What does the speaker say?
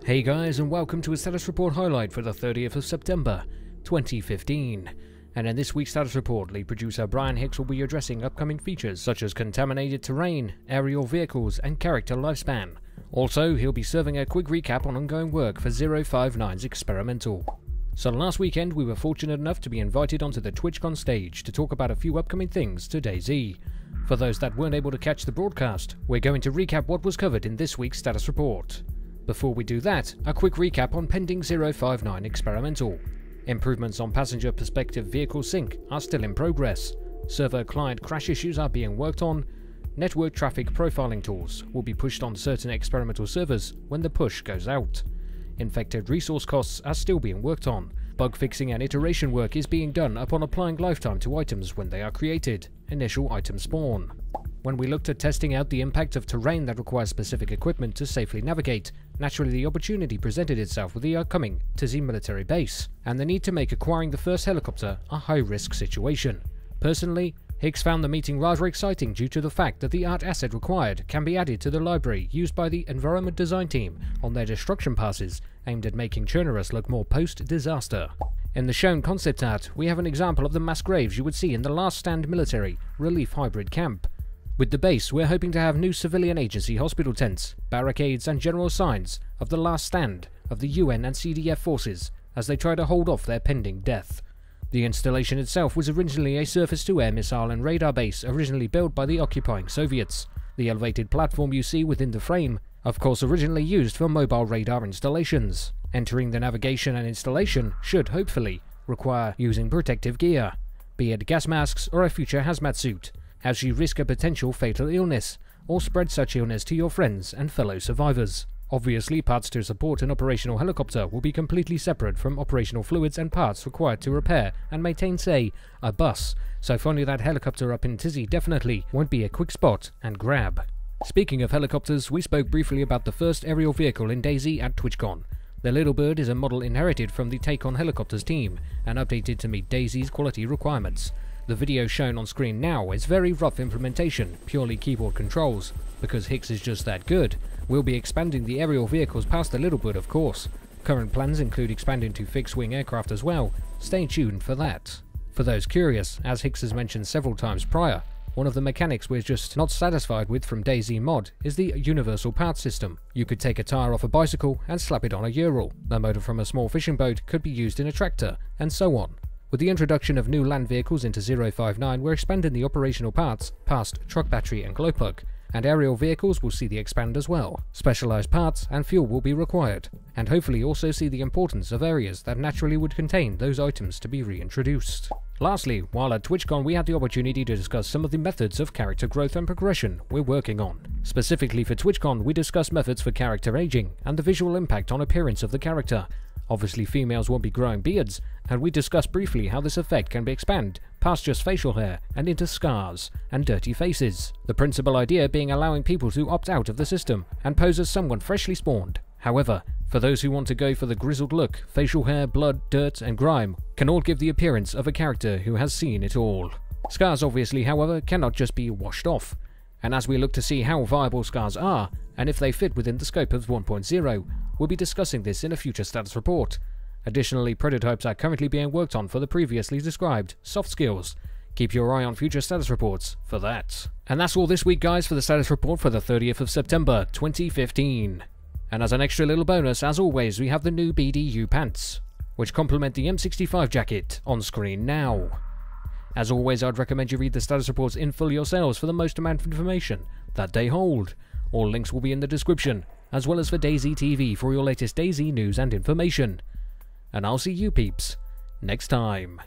Hey guys, and welcome to a status report highlight for the 30th of September 2015. And in this week's status report, lead producer Brian Hicks will be addressing upcoming features such as contaminated terrain, aerial vehicles, and character lifespan. Also, he'll be serving a quick recap on ongoing work for 059's Experimental. So last weekend we were fortunate enough to be invited onto the TwitchCon stage to talk about a few upcoming things to DayZ. For those that weren't able to catch the broadcast, we're going to recap what was covered in this week's status report. Before we do that, a quick recap on pending 059 Experimental. Improvements on passenger perspective vehicle sync are still in progress. Server-client crash issues are being worked on. Network traffic profiling tools will be pushed on certain experimental servers when the push goes out. Infected resource costs are still being worked on. Bug fixing and iteration work is being done upon applying lifetime to items when they are created. Initial item spawn. When we looked at testing out the impact of terrain that requires specific equipment to safely navigate, naturally the opportunity presented itself with the upcoming Tizzy military base, and the need to make acquiring the first helicopter a high-risk situation. Personally, Hicks found the meeting rather exciting due to the fact that the art asset required can be added to the library used by the environment design team on their destruction passes aimed at making Chernarus look more post-disaster. In the shown concept art, we have an example of the mass graves you would see in the Last Stand military relief hybrid camp. With the base, we're hoping to have new civilian agency hospital tents, barricades and general signs of the last stand of the UN and CDF forces as they try to hold off their pending death. The installation itself was originally a surface-to-air missile and radar base originally built by the occupying Soviets. The elevated platform you see within the frame, of course originally used for mobile radar installations. Entering the navigation and installation should, hopefully, require using protective gear, be it gas masks or a future hazmat suit, as you risk a potential fatal illness, or spread such illness to your friends and fellow survivors. Obviously, parts to support an operational helicopter will be completely separate from operational fluids and parts required to repair and maintain, say, a bus, so finding that helicopter up in Tizzy definitely won't be a quick spot and grab. Speaking of helicopters, we spoke briefly about the first aerial vehicle in DayZ at TwitchCon. The Little Bird is a model inherited from the Take On Helicopters team and updated to meet DayZ's quality requirements. The video shown on screen now is very rough implementation, purely keyboard controls. Because Hicks is just that good, we'll be expanding the aerial vehicles past the Little Bird, of course. Current plans include expanding to fixed-wing aircraft as well. Stay tuned for that. For those curious, as Hicks has mentioned several times prior, one of the mechanics we're just not satisfied with from DayZ Mod is the universal parts system. You could take a tire off a bicycle and slap it on a Ural. The motor from a small fishing boat could be used in a tractor, and so on. With the introduction of new land vehicles into 059, we're expanding the operational parts past truck battery and glow plug, and aerial vehicles will see the expand as well. Specialized parts and fuel will be required, and hopefully also see the importance of areas that naturally would contain those items to be reintroduced. Lastly, while at TwitchCon we had the opportunity to discuss some of the methods of character growth and progression we're working on. Specifically for TwitchCon, we discussed methods for character aging and the visual impact on appearance of the character. Obviously females won't be growing beards, and we discussed briefly how this effect can be expanded past just facial hair and into scars and dirty faces. The principal idea being allowing people to opt out of the system and pose as someone freshly spawned. However, for those who want to go for the grizzled look, facial hair, blood, dirt and grime can all give the appearance of a character who has seen it all. Scars obviously, however, cannot just be washed off. And as we look to see how viable scars are, and if they fit within the scope of 1.0, we'll be discussing this in a future status report. Additionally, prototypes are currently being worked on for the previously described soft skills. Keep your eye on future status reports for that. And that's all this week, guys, for the status report for the 30th of September 2015. And as an extra little bonus, as always, we have the new BDU pants, which complement the M65 jacket on screen now. As always, I'd recommend you read the status reports in full yourselves for the most amount of information that they hold. All links will be in the description, as well as for DayZ TV for your latest DayZ news and information. And I'll see you peeps next time.